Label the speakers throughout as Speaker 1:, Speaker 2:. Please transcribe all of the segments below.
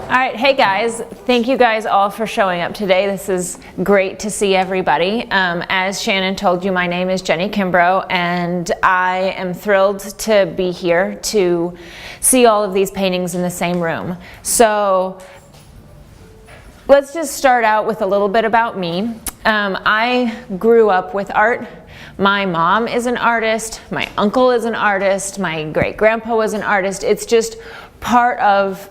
Speaker 1: All right, hey guys, thank you guys all for showing up today. This is great to see everybody. As Shannon told you, my name is Jennie Kimbrough, and I am thrilled to be here to see all of these paintings in the same room. So let's just start out with a little bit about me. I grew up with art. My mom is an artist, my uncle is an artist, my great-grandpa was an artist. It's just part of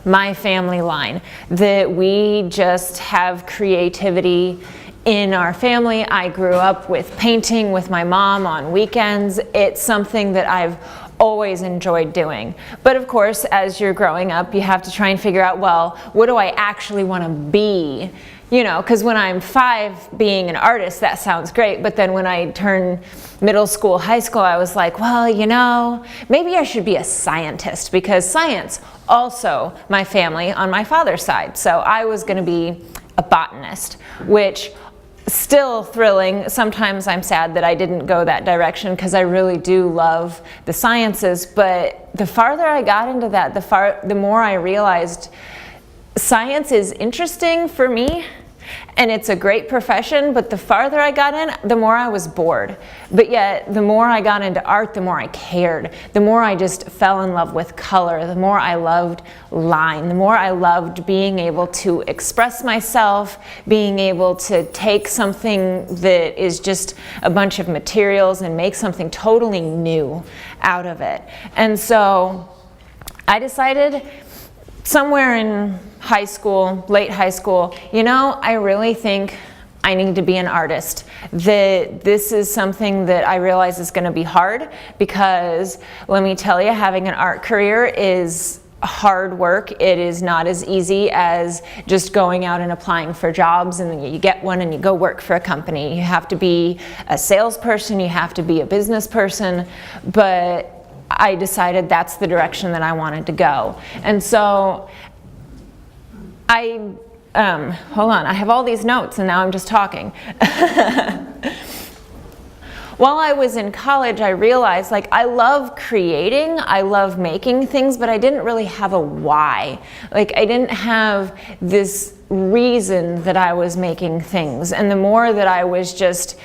Speaker 1: my family line that we just have creativity in our family. I grew up with painting with my mom on weekends. It's something that I've always enjoyed doing. But of course, as you're growing up, you have to try and figure out, well, what do I actually want to be? You know, because when I'm 5, being an artist, that sounds great. But then when I turned middle school, high school, I was like, well, you know, maybe I should be a scientist, because science also my family on my father's side. So I was going to be a botanist, which still thrilling. Sometimes I'm sad that I didn't go that direction, because I really do love the sciences. But the farther I got into that, the more I realized science is interesting for me, and it's a great profession, but the farther I got in, the more I was bored. But yet, the more I got into art, the more I cared. The more I just fell in love with color, the more I loved line, the more I loved being able to express myself, being able to take something that is just a bunch of materials and make something totally new out of it. And so I decided somewhere in high school, late high school, you know, I really think I need to be an artist. That this is something that I realize is going to be hard, because let me tell you, having an art career is hard work. It is not as easy as just going out and applying for jobs and then you get one and you go work for a company. You have to be a salesperson, you have to be a business person, but I decided that's the direction that I wanted to go. And so hold on, I have all these notes and now I'm just talking. While I was in college, I realized, like, I love creating, I love making things, but I didn't really have a why. Like, I didn't have this reason that I was making things. And the more that I was just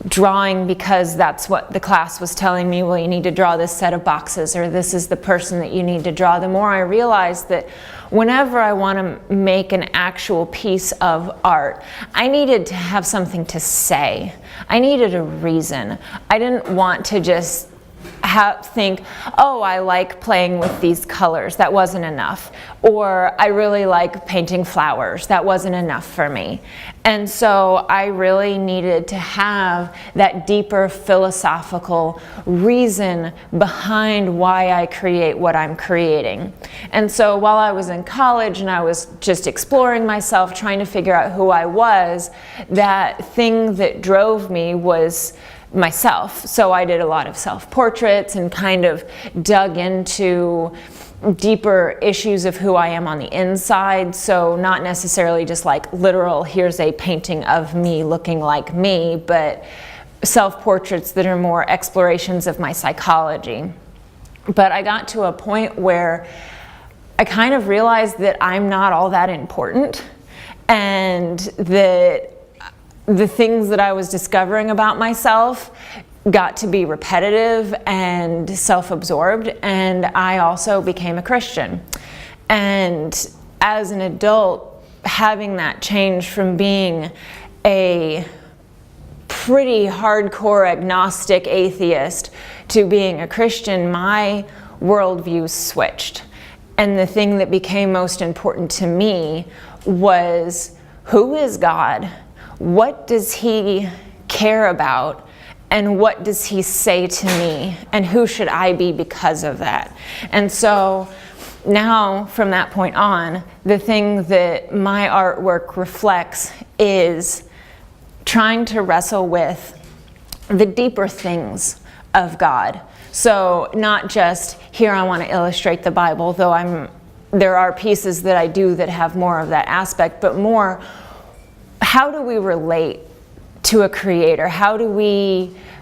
Speaker 1: drawing because that's what the class was telling me, well, you need to draw this set of boxes, or this is the person that you need to draw, the more I realized that whenever I want to make an actual piece of art, I needed to have something to say. I needed a reason. I didn't want to just think, oh, I like playing with these colors. That wasn't enough. Or I really like painting flowers. That wasn't enough for me. And so I really needed to have that deeper philosophical reason behind why I create what I'm creating. And so while I was in college and I was just exploring myself, trying to figure out who I was, that thing that drove me was myself. So I did a lot of self-portraits and kind of dug into deeper issues of who I am on the inside. So not necessarily just like literal, here's a painting of me looking like me, but self-portraits that are more explorations of my psychology. But I got to a point where I kind of realized that I'm not all that important, and that the things that I was discovering about myself got to be repetitive and self-absorbed, and I also became a Christian. And as an adult, having that change from being a pretty hardcore agnostic atheist to being a Christian, my worldview switched. And the thing that became most important to me was, who is God? What does he care about, and what does he say to me, and who should I be because of that? And so now, from that point on, the thing that my artwork reflects is trying to wrestle with the deeper things of God. So not just, here I want to illustrate the Bible, though there are pieces that I do that have more of that aspect, but more, how do we relate to a creator?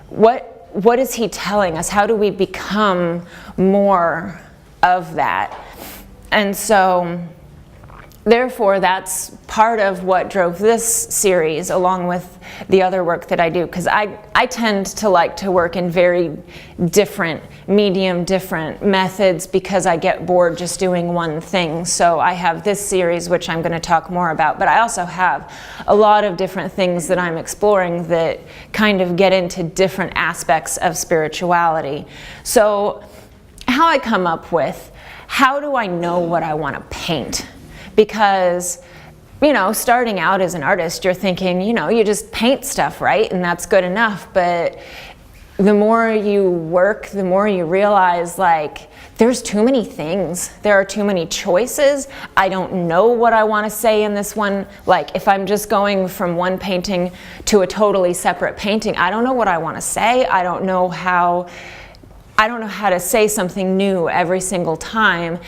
Speaker 1: What is he telling us? How do we become more of that? And so therefore, that's part of what drove this series, along with the other work that I do, because I tend to like to work in very different different methods, because I get bored just doing one thing. So I have this series, which I'm going to talk more about, but I also have a lot of different things that I'm exploring that kind of get into different aspects of spirituality. So how I come up with, how do I know what I want to paint? Because, you know, starting out as an artist, you're thinking, you know, you just paint stuff, right? And that's good enough. But the more you work, the more you realize, like, there's too many things. There are too many choices. I don't know what I want to say in this one. Like, if I'm just going from one painting to a totally separate painting, I don't know what I want to say. I don't know how to say something new every single time.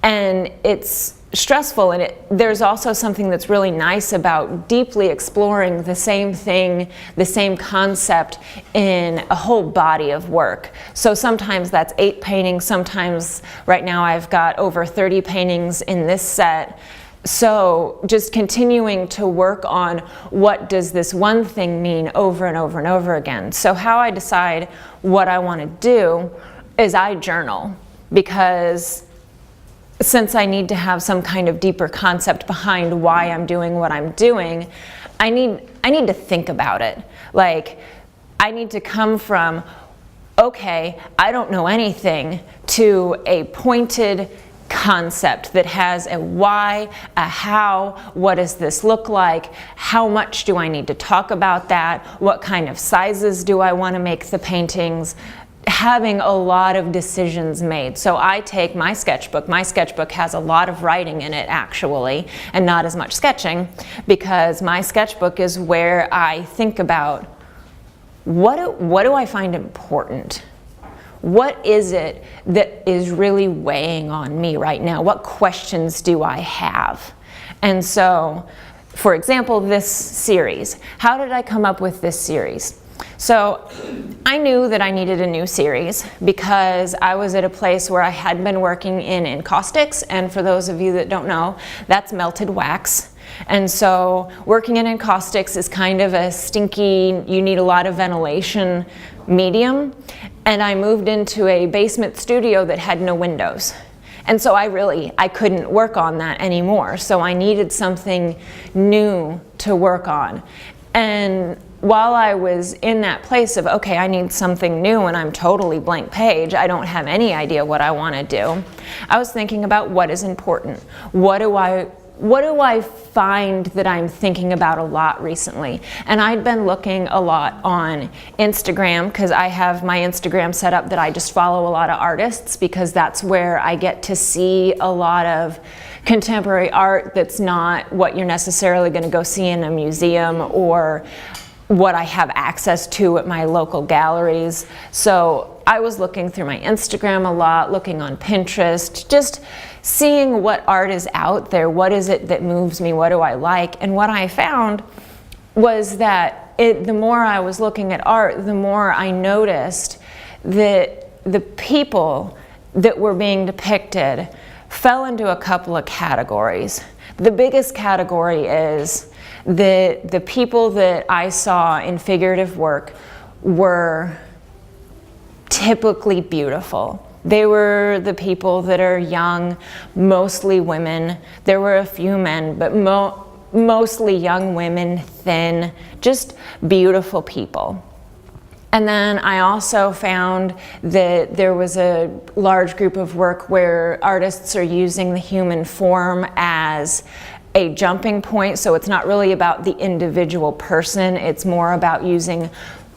Speaker 1: And it's stressful, and there's also something that's really nice about deeply exploring the same thing, the same concept in a whole body of work. So sometimes that's 8 paintings, sometimes right now I've got over 30 paintings in this set. So just continuing to work on what does this one thing mean over and over and over again. So how I decide what I want to do is I journal, because since I need to have some kind of deeper concept behind why I'm doing what I'm doing, I need to think about it. Like, I need to come from, okay, I don't know anything, to a pointed concept that has a why, a how, what does this look like, how much do I need to talk about that, what kind of sizes do I want to make the paintings, having a lot of decisions made. So I take my sketchbook. My sketchbook has a lot of writing in it, actually, and not as much sketching, because my sketchbook is where I think about what do I find important? What is it that is really weighing on me right now? What questions do I have? And so, for example, this series. How did I come up with this series? So I knew that I needed a new series because I was at a place where I had been working in encaustics, and for those of you that don't know, that's melted wax. And so working in encaustics is kind of a stinky, you need a lot of ventilation medium. And I moved into a basement studio that had no windows. And so I couldn't work on that anymore. So I needed something new to work on. And while I was in that place of, okay, I need something new and I'm totally blank page, I don't have any idea what I want to do, I was thinking about what is important. What do I find that I'm thinking about a lot recently? And I'd been looking a lot on Instagram, because I have my Instagram set up that I just follow a lot of artists, because that's where I get to see a lot of contemporary art that's not what you're necessarily going to go see in a museum or what I have access to at my local galleries. So I was looking through my Instagram a lot, looking on Pinterest, just seeing what art is out there, what is it that moves me, what do I like. And what I found was that the more I was looking at art, the more I noticed that the people that were being depicted fell into a couple of categories. The biggest category is the people that I saw in figurative work were typically beautiful. They were the people that are young, mostly women. There were a few men, but mostly young women, thin, just beautiful people. And then I also found that there was a large group of work where artists are using the human form as a jumping point. So it's not really about the individual person, it's more about using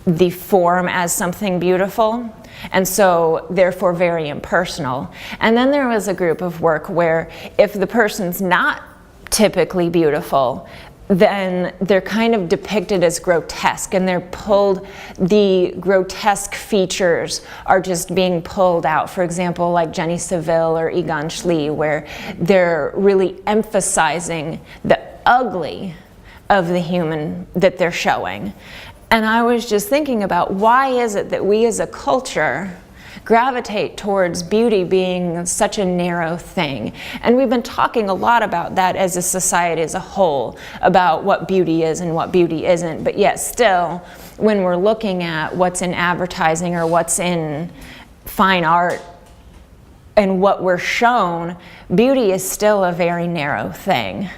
Speaker 1: the form as something beautiful, and so therefore very impersonal. And then there was a group of work where if the person's not typically beautiful, then they're kind of depicted as grotesque, and the grotesque features are just being pulled out. For example, like Jennie Saville or Egon Schlee, where they're really emphasizing the ugly of the human that they're showing. And I was just thinking about, why is it that we as a culture gravitate towards beauty being such a narrow thing. And we've been talking a lot about that as a society as a whole, about what beauty is and what beauty isn't, but yet still, when we're looking at what's in advertising or what's in fine art and what we're shown, beauty is still a very narrow thing.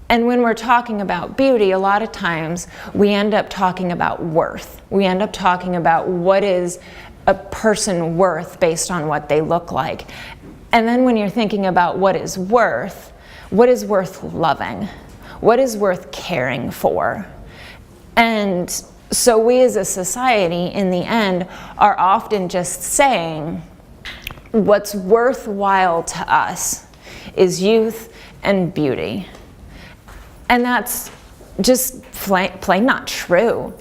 Speaker 1: And when we're talking about beauty, a lot of times we end up talking about worth. We end up talking about what is a person worth based on what they look like. And then when you're thinking about what is worth loving? What is worth caring for? And so we as a society, in the end, are often just saying what's worthwhile to us is youth and beauty. And that's just plain not true,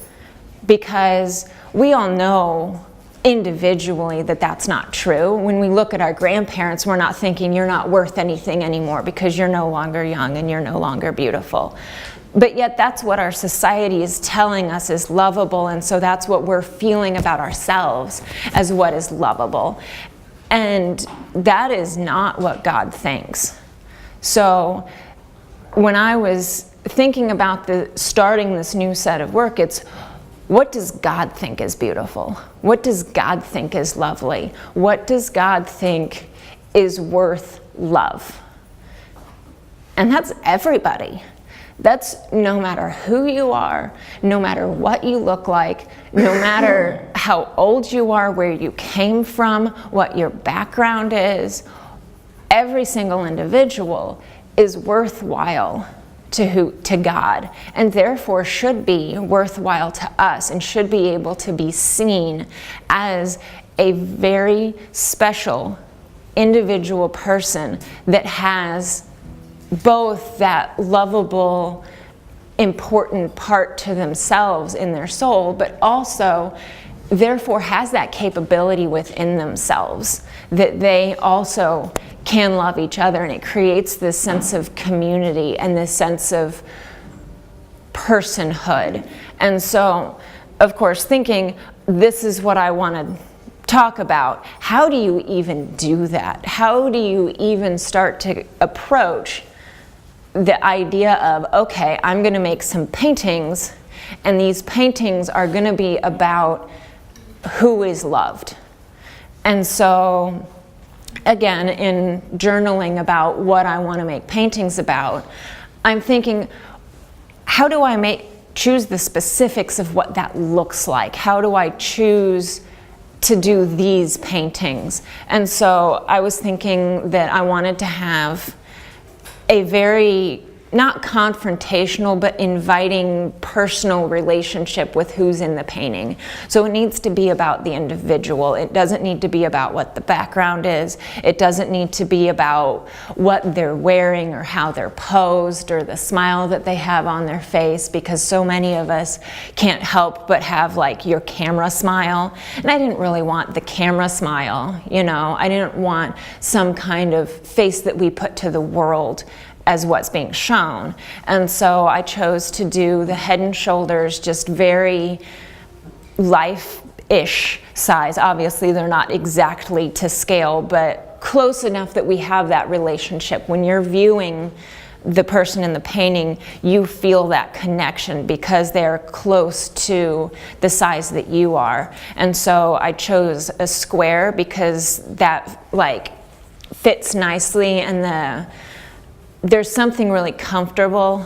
Speaker 1: because we all know individually that that's not true. When we look at our grandparents, we're not thinking you're not worth anything anymore because you're no longer young and you're no longer beautiful. But yet that's what our society is telling us is lovable, and so that's what we're feeling about ourselves as what is lovable. And that is not what God thinks. So when I was thinking about starting this new set of work, it's what does God think is beautiful? What does God think is lovely? What does God think is worth love? And that's everybody. That's no matter who you are, no matter what you look like, no matter how old you are, where you came from, what your background is. Every single individual is worthwhile to God, and therefore should be worthwhile to us and should be able to be seen as a very special individual person that has both that lovable, important part to themselves in their soul, but also therefore has that capability within themselves that they also can love each other, and it creates this sense of community and this sense of personhood. And so, of course, thinking this is what I want to talk about, how do you even do that? How do you even start to approach the idea of, okay, I'm going to make some paintings, and these paintings are going to be about who is loved. And so, again, in journaling about what I want to make paintings about, I'm thinking, how do I choose the specifics of what that looks like? How do I choose to do these paintings? And so I was thinking that I wanted to have a very, not confrontational, but inviting personal relationship with who's in the painting. So it needs to be about the individual. It doesn't need to be about what the background is. It doesn't need to be about what they're wearing or how they're posed or the smile that they have on their face, because so many of us can't help but have like your camera smile. And I didn't really want the camera smile, you know. I didn't want some kind of face that we put to the world as what's being shown. And so I chose to do the head and shoulders just very life-ish size. Obviously they're not exactly to scale, but close enough that we have that relationship. When you're viewing the person in the painting, you feel that connection because they're close to the size that you are. And so I chose a square because that like fits nicely, and there's something really comfortable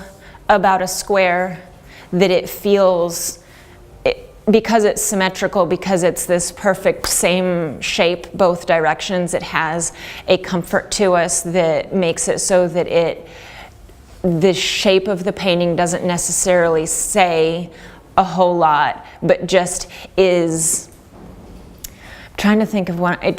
Speaker 1: about a square, that it feels, because it's symmetrical, because it's this perfect same shape both directions, it has a comfort to us that makes it so that the shape of the painting doesn't necessarily say a whole lot, but just is, I'm trying to think of one, it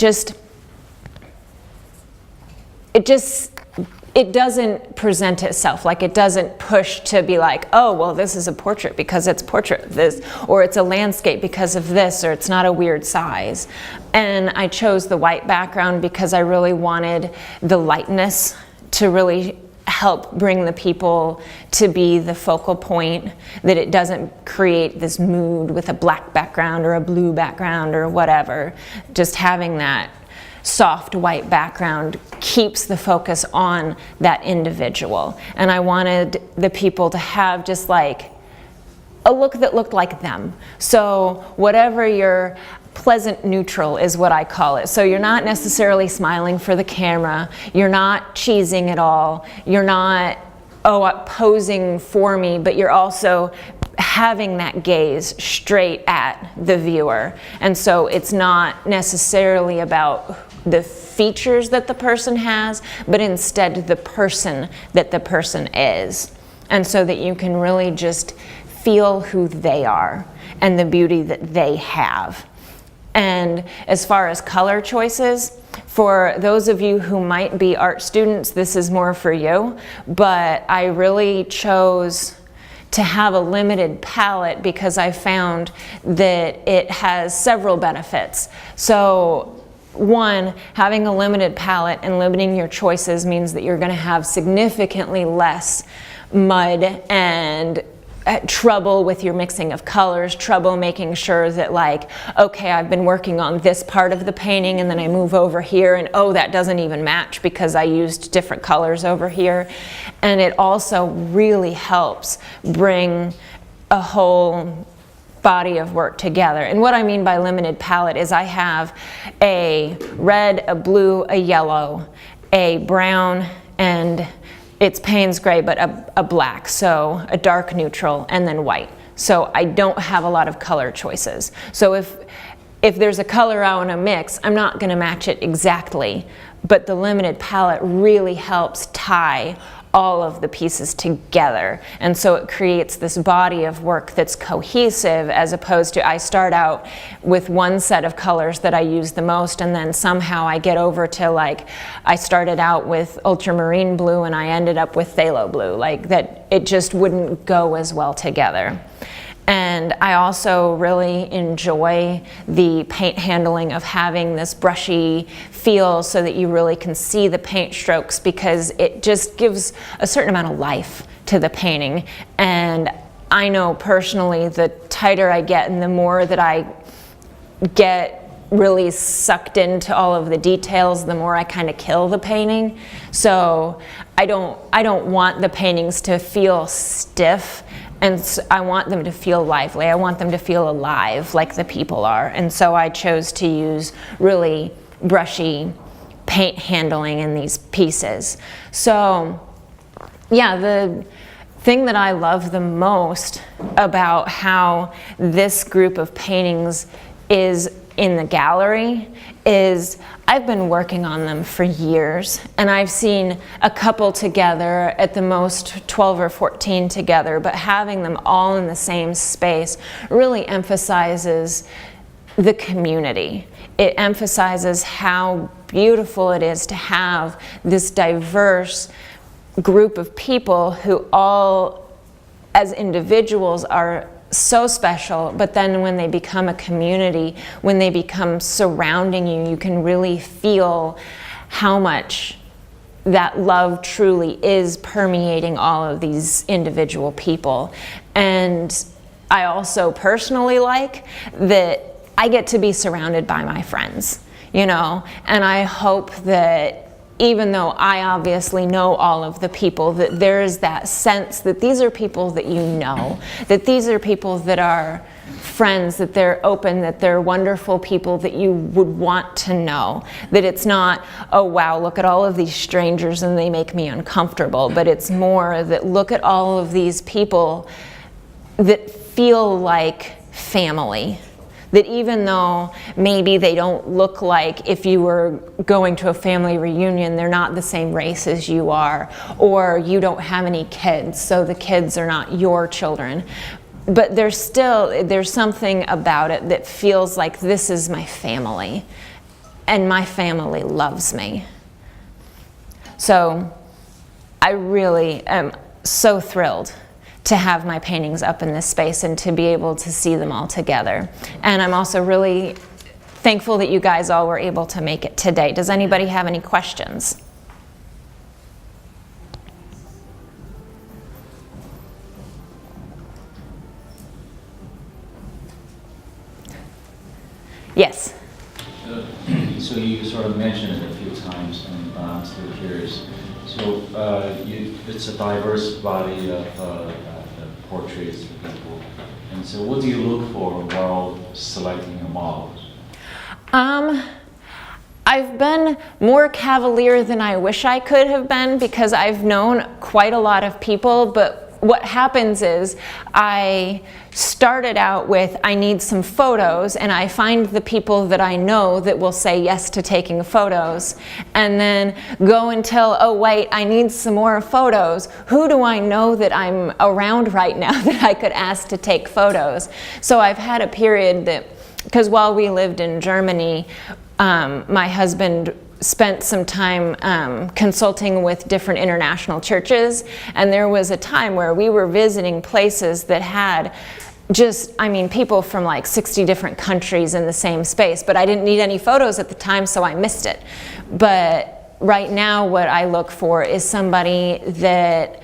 Speaker 1: doesn't present itself, like it doesn't push to be like, oh, well, this is a portrait because it's portrait of this, or it's a landscape because of this, or it's not a weird size. And I chose the white background because I really wanted the lightness to really help bring the people to be the focal point, that it doesn't create this mood with a black background or a blue background or whatever. Just having that soft white background keeps the focus on that individual. And I wanted the people to have just like a look that looked like them. So whatever your pleasant neutral is what I call it. So you're not necessarily smiling for the camera, you're not cheesing at all, you're not posing for me, but you're also having that gaze straight at the viewer. And so it's not necessarily about the features that the person has, but instead the person that the person is. And so that you can really just feel who they are and the beauty that they have. And as far as color choices, for those of you who might be art students, this is more for you, but I really chose to have a limited palette because I found that it has several benefits. So one, having a limited palette and limiting your choices means that you're going to have significantly less mud and trouble with your mixing of colors, trouble making sure that like, okay, I've been working on this part of the painting and then I move over here and oh, that doesn't even match because I used different colors over here. And it also really helps bring a whole body of work together. And what I mean by limited palette is I have a red, a blue, a yellow, a brown, and it's Payne's gray, but a black, so a dark neutral, and then white. So I don't have a lot of color choices. So if there's a color I want to mix, I'm not going to match it exactly, but the limited palette really helps tie all of the pieces together. And so it creates this body of work that's cohesive, as opposed to I start out with one set of colors that I use the most, and then somehow I get over to like, I started out with ultramarine blue and I ended up with phthalo blue, like that it just wouldn't go as well together. And I also really enjoy the paint handling of having this brushy feel so that you really can see the paint strokes, because it just gives a certain amount of life to the painting. And I know personally, the tighter I get and the more that I get really sucked into all of the details, the more I kind of kill the painting. So I don't want the paintings to feel stiff, and I want them to feel lively. I want them to feel alive like the people are. And so I chose to use really brushy paint handling in these pieces. So yeah, the thing that I love the most about how this group of paintings is in the gallery is I've been working on them for years, and I've seen a couple together, at the most 12 or 14 together, but having them all in the same space really emphasizes the community. It emphasizes how beautiful it is to have this diverse group of people who all, as individuals, are so special, but then when they become a community, when they become surrounding you, you can really feel how much that love truly is permeating all of these individual people. And I also personally like that I get to be surrounded by my friends, you know, and I hope that even though I obviously know all of the people, that there is that sense that these are people that you know, that these are people that are friends, that they're open, that they're wonderful people that you would want to know. That it's not, oh wow, look at all of these strangers and they make me uncomfortable, but it's more that look at all of these people that feel like family. That even though maybe they don't look like, if you were going to a family reunion, they're not the same race as you are, or you don't have any kids, so the kids are not your children. But there's something about it that feels like this is my family, and my family loves me. So I really am so thrilled to have my paintings up in this space and to be able to see them all together. And I'm also really thankful that you guys all were able to make it today. Does anybody have any questions? Yes.
Speaker 2: So you sort of mentioned it a few times, and I'm still curious. So it's a diverse body of portraits of people. And so what do you look for while selecting your models?
Speaker 1: I've been more cavalier than I wish I could have been because I've known quite a lot of people, but what happens is I started out with, I need some photos, and I find the people that I know that will say yes to taking photos, and then go until, oh wait, I need some more photos. Who do I know that I'm around right now that I could ask to take photos? So I've had a period that, because while we lived in Germany, my husband spent some time consulting with different international churches, and there was a time where we were visiting places that had just, I mean, people from like 60 different countries in the same space, but I didn't need any photos at the time, so I missed it. But right now what I look for is somebody that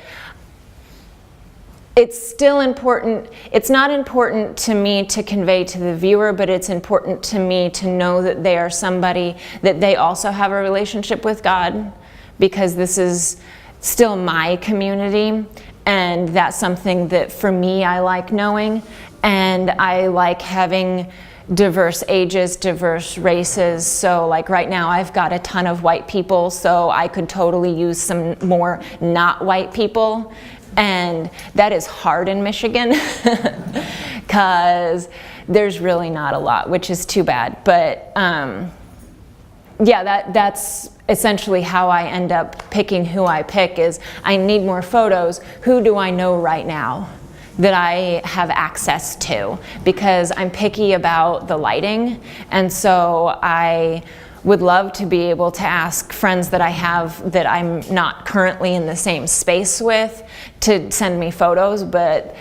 Speaker 1: it's still important. It's not important to me to convey to the viewer, but it's important to me to know that they are somebody that they also have a relationship with God, because this is still my community, and that's something that for me I like knowing, and I like having diverse ages, diverse races. So like right now I've got a ton of white people, so I could totally use some more not white people. And that is hard in Michigan because there's really not a lot, which is too bad. But yeah, that's essentially how I end up picking who I pick is I need more photos. Who do I know right now that I have access to? Because I'm picky about the lighting, and so I would love to be able to ask friends that I have that I'm not currently in the same space with to send me photos, but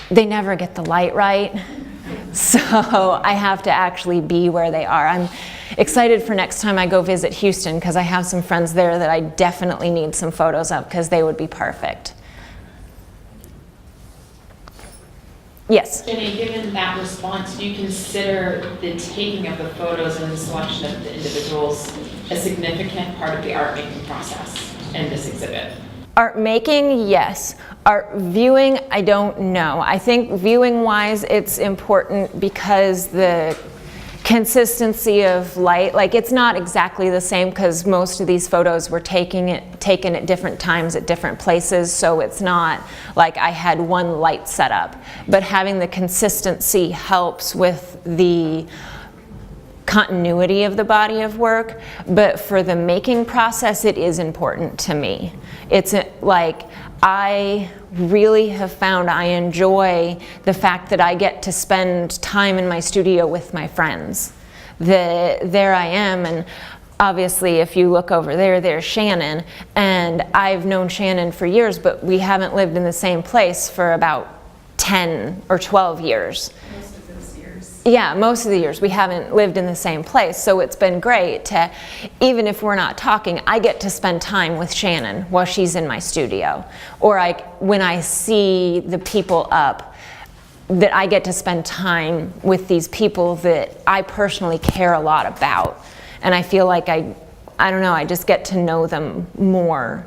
Speaker 1: they never get the light right. So I have to actually be where they are. I'm excited for next time I go visit Houston because I have some friends there that I definitely need some photos of because they would be perfect. Yes?
Speaker 3: Jennie, given that response, do you consider the taking of the photos and the selection of the individuals a significant part of the art making process in this exhibit?
Speaker 1: Art making, yes. Art viewing, I don't know. I think viewing wise it's important because the consistency of light, like it's not exactly the same because most of these photos were taken at different times at different places, so it's not like I had one light setup. But having the consistency helps with the continuity of the body of work. But for the making process, it is important to me. It's like I really have found I enjoy the fact that I get to spend time in my studio with my friends. There I am, and obviously if you look over there, there's Shannon, and I've known Shannon for years, but we haven't lived in the same place for about 10 or 12 years.
Speaker 3: Most of those years.
Speaker 1: Yeah, most of the years we haven't lived in the same place, so it's been great to, even if we're not talking, I get to spend time with Shannon while she's in my studio. Or when I see the people up, that I get to spend time with these people that I personally care a lot about. And I feel like I don't know, I just get to know them more.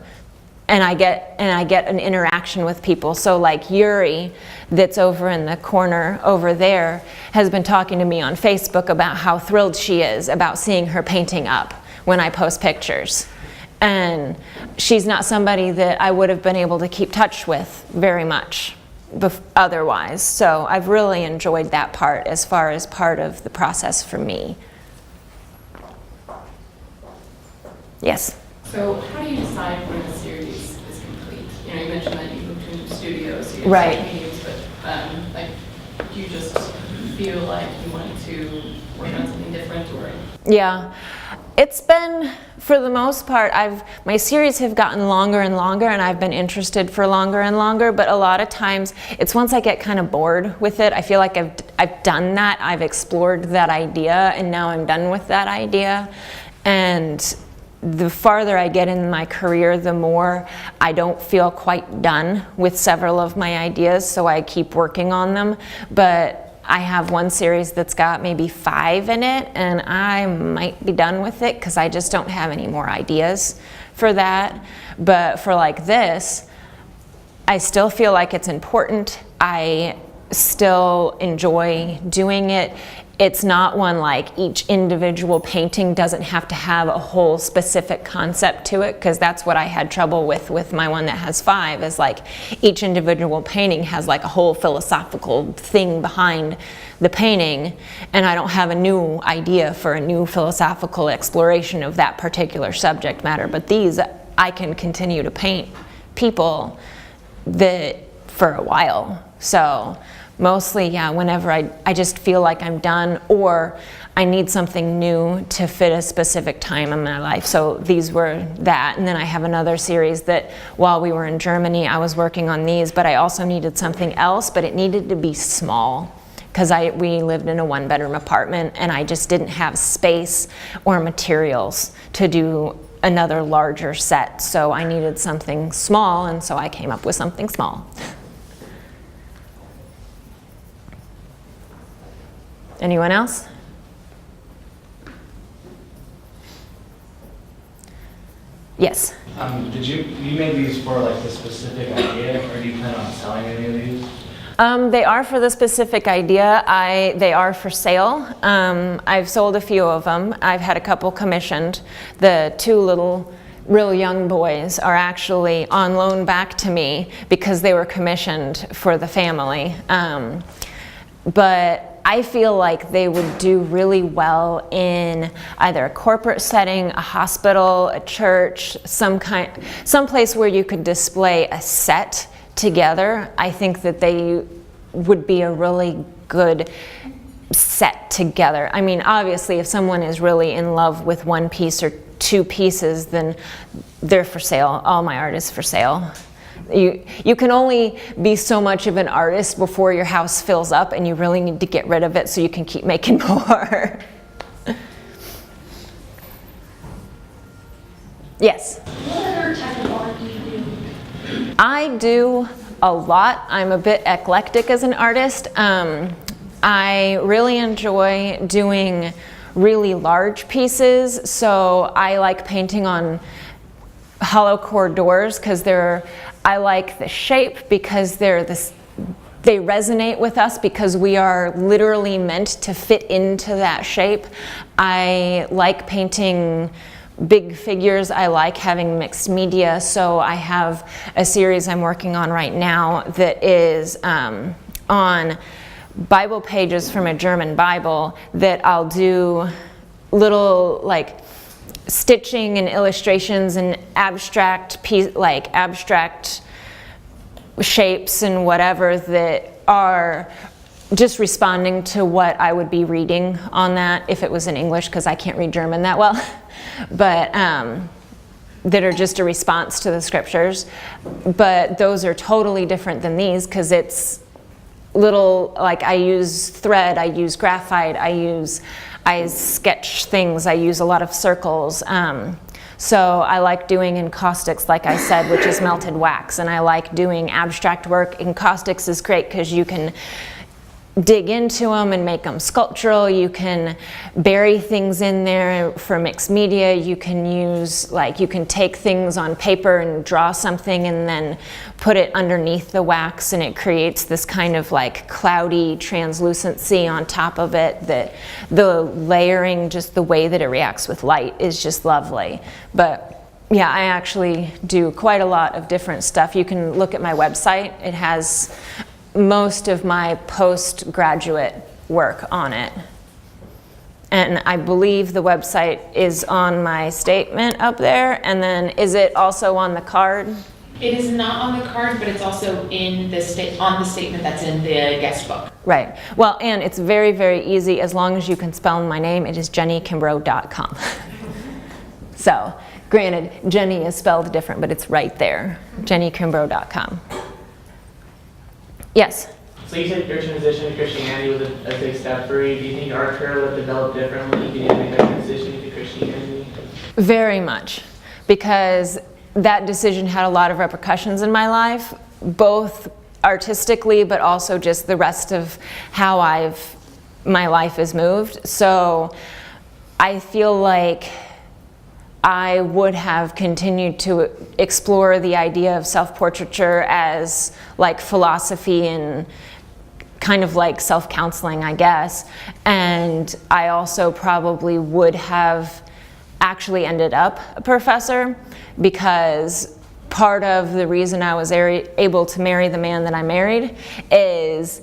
Speaker 1: And I get an interaction with people. So like Yuri, that's over in the corner over there, has been talking to me on Facebook about how thrilled she is about seeing her painting up when I post pictures. And she's not somebody that I would have been able to keep touch with very much otherwise. So I've really enjoyed that part as far as part of the process for me. Yes?
Speaker 4: So how do you decide when a series is complete? You know, you mentioned that you moved into studios, so you
Speaker 1: Right.
Speaker 4: meetings, but like, do you just feel like you want to work on something different, or?
Speaker 1: Yeah, it's been, for the most part, my series have gotten longer and longer, and I've been interested for longer and longer, but a lot of times it's once I get kind of bored with it, I feel like I've done that, I've explored that idea, and now I'm done with that idea. And the farther I get in my career, the more I don't feel quite done with several of my ideas, so I keep working on them. But I have one series that's got maybe 5 in it, and I might be done with it because I just don't have any more ideas for that. But for like this, I still feel like it's important. I still enjoy doing it. It's not one like each individual painting doesn't have to have a whole specific concept to it, because that's what I had trouble with my one that has 5, is like each individual painting has like a whole philosophical thing behind the painting, and I don't have a new idea for a new philosophical exploration of that particular subject matter. But these, I can continue to paint people that for a while. So mostly, yeah, whenever I just feel like I'm done, or I need something new to fit a specific time in my life. So these were that. And then I have another series that while we were in Germany, I was working on these, but I also needed something else, but it needed to be small, because we lived in a 1-bedroom apartment, and I just didn't have space or materials to do another larger set. So I needed something small, and so I came up with something small. Anyone else? Yes.
Speaker 5: Did you made these for like the specific idea, or do you plan on selling any of these?
Speaker 1: They are for the specific idea. They are for sale. I've sold a few of them. I've had a couple commissioned. The 2 little real young boys are actually on loan back to me because they were commissioned for the family. But I feel like they would do really well in either a corporate setting, a hospital, a church, some place where you could display a set together. I think that they would be a really good set together. I mean, obviously, if someone is really in love with 1 piece or 2 pieces, then they're for sale. All my art is for sale. You can only be so much of an artist before your house fills up, and you really need to get rid of it so you can keep making more. Yes?
Speaker 6: What other type of art do you do?
Speaker 1: I do a lot. I'm a bit eclectic as an artist. I really enjoy doing really large pieces, so I like painting on hollow core doors because I like the shape, because they resonate with us because we are literally meant to fit into that shape. I like painting big figures. I like having mixed media, so I have a series I'm working on right now that is on Bible pages from a German Bible that I'll do little like stitching and illustrations and abstract shapes and whatever that are just responding to what I would be reading on that if it was in English, because I can't read German that well, but that are just a response to the scriptures. But those are totally different than these, because it's little, like I use thread, I use graphite, I sketch things, I use a lot of circles. So I like doing encaustics, like I said, which is melted wax, and I like doing abstract work. Encaustics is great because you can dig into them and make them sculptural. You can bury things in there for mixed media. You can use, like, you can take things on paper and draw something and then put it underneath the wax, and it creates this kind of like cloudy translucency on top of it, that the layering, just the way that it reacts with light, is just lovely. But yeah, I actually do quite a lot of different stuff. You can look at my website. It has most of my postgraduate work on it. And I believe the website is on my statement up there. And then is it also on the card?
Speaker 3: It is not on the card, but it's also in the on the statement that's in the guest book.
Speaker 1: Right. Well, and it's very, very easy as long as you can spell my name. It is jenniekimbrough.com. So, granted, Jennie is spelled different, but it's right there. jenniekimbrough.com. Yes?
Speaker 7: So you said your transition to Christianity was a big step for you. Do you think your art career would have developed differently if you didn't make that transition to Christianity?
Speaker 1: Very much, because that decision had a lot of repercussions in my life, both artistically, but also just the rest of how my life is moved. So I feel like I would have continued to explore the idea of self-portraiture as like philosophy and kind of like self-counseling, I guess. And I also probably would have actually ended up a professor, because part of the reason I was able to marry the man that I married is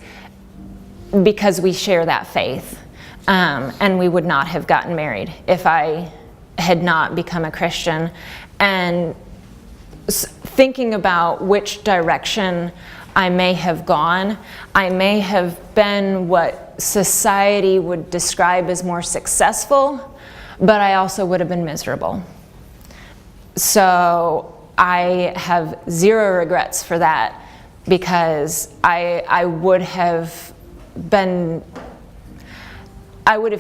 Speaker 1: because we share that faith. And we would not have gotten married if I had not become a Christian. And thinking about which direction I may have gone, I may have been what society would describe as more successful, but I also would have been miserable. So I have zero regrets for that, because I would have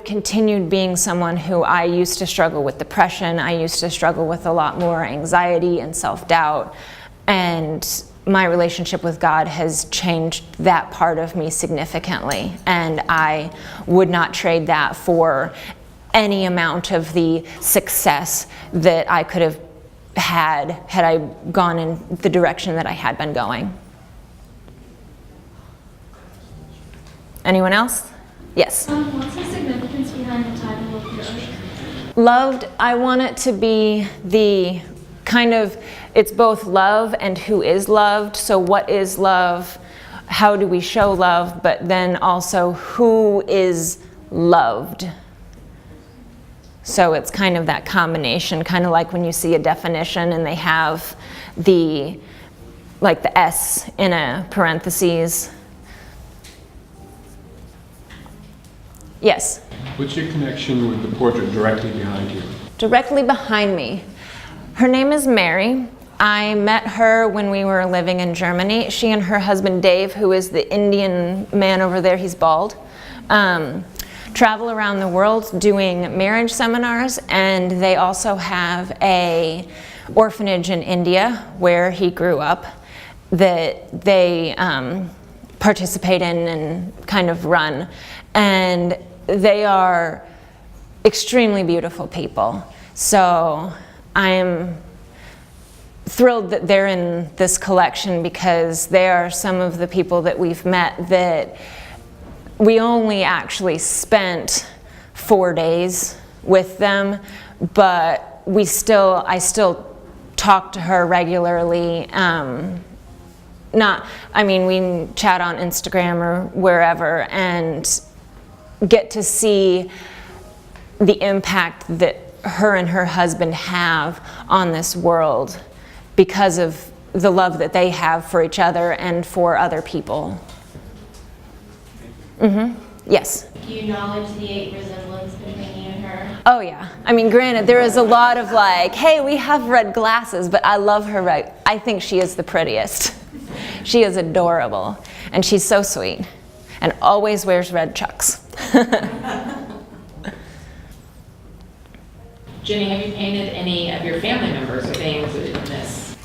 Speaker 1: continued being someone who I used to struggle with depression. I used to struggle with a lot more anxiety and self-doubt. And my relationship with God has changed that part of me significantly. And I would not trade that for any amount of the success that I could have had I gone in the direction that I had been going. Anyone else? Yes.
Speaker 6: What's the significance behind the title of your book?
Speaker 1: Loved, I want it to be the kind of, it's both love and who is loved. So what is love? How do we show love? But then also who is loved? So it's kind of that combination, kind of like when you see a definition and they have the S in a parentheses. Yes?
Speaker 8: What's your connection with the portrait directly behind you?
Speaker 1: Directly behind me. Her name is Mary. I met her when we were living in Germany. She and her husband Dave, who is the Indian man over there, he's bald, travel around the world doing marriage seminars, and they also have a orphanage in India where he grew up that they participate in and kind of run. And they are extremely beautiful people. So I'm thrilled that they're in this collection, because they are some of the people that we've met that we only actually spent 4 days with them, but I still talk to her regularly. We chat on Instagram or wherever and get to see the impact that her and her husband have on this world because of the love that they have for each other and for other people. Yes?
Speaker 9: Do you acknowledge the 8 resemblance between you and her?
Speaker 1: Oh yeah. I mean, granted, there is a lot of like, hey, we have red glasses, but I love her red. I think she is the prettiest. She is adorable, and she's so sweet, and always wears red Chucks.
Speaker 3: Jennie, have you painted any of your family members? Are they included in this?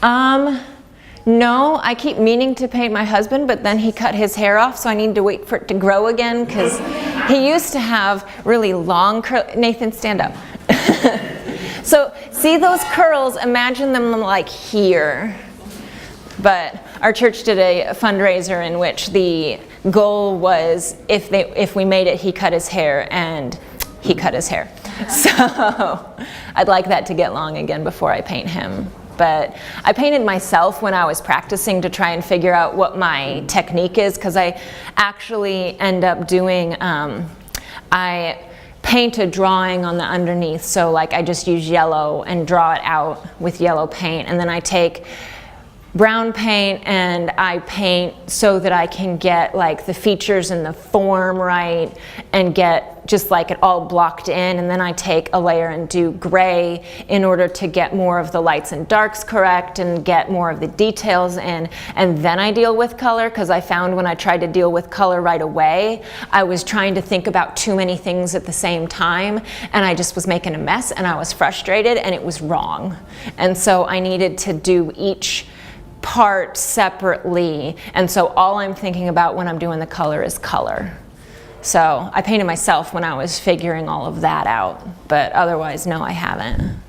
Speaker 1: No, I keep meaning to paint my husband, but then he cut his hair off, so I need to wait for it to grow again, because he used to have really long Nathan, stand up. So see those curls, imagine them like here. But our church did a fundraiser in which the goal was if we made it, he cut his hair, and he cut his hair. So I'd like that to get long again before I paint him. But I painted myself when I was practicing to try and figure out what my technique is, because I actually end up doing, I paint a drawing on the underneath. So like I just use yellow and draw it out with yellow paint, and then I take brown paint and I paint so that I can get like the features and the form right and get just like it all blocked in, and then I take a layer and do gray in order to get more of the lights and darks correct and get more of the details in, and then I deal with color, because I found when I tried to deal with color right away, I was trying to think about too many things at the same time, and I just was making a mess, and I was frustrated, and it was wrong. And so I needed to do each part separately, and so all I'm thinking about when I'm doing the color is color. So I painted myself when I was figuring all of that out, but otherwise, no, I haven't.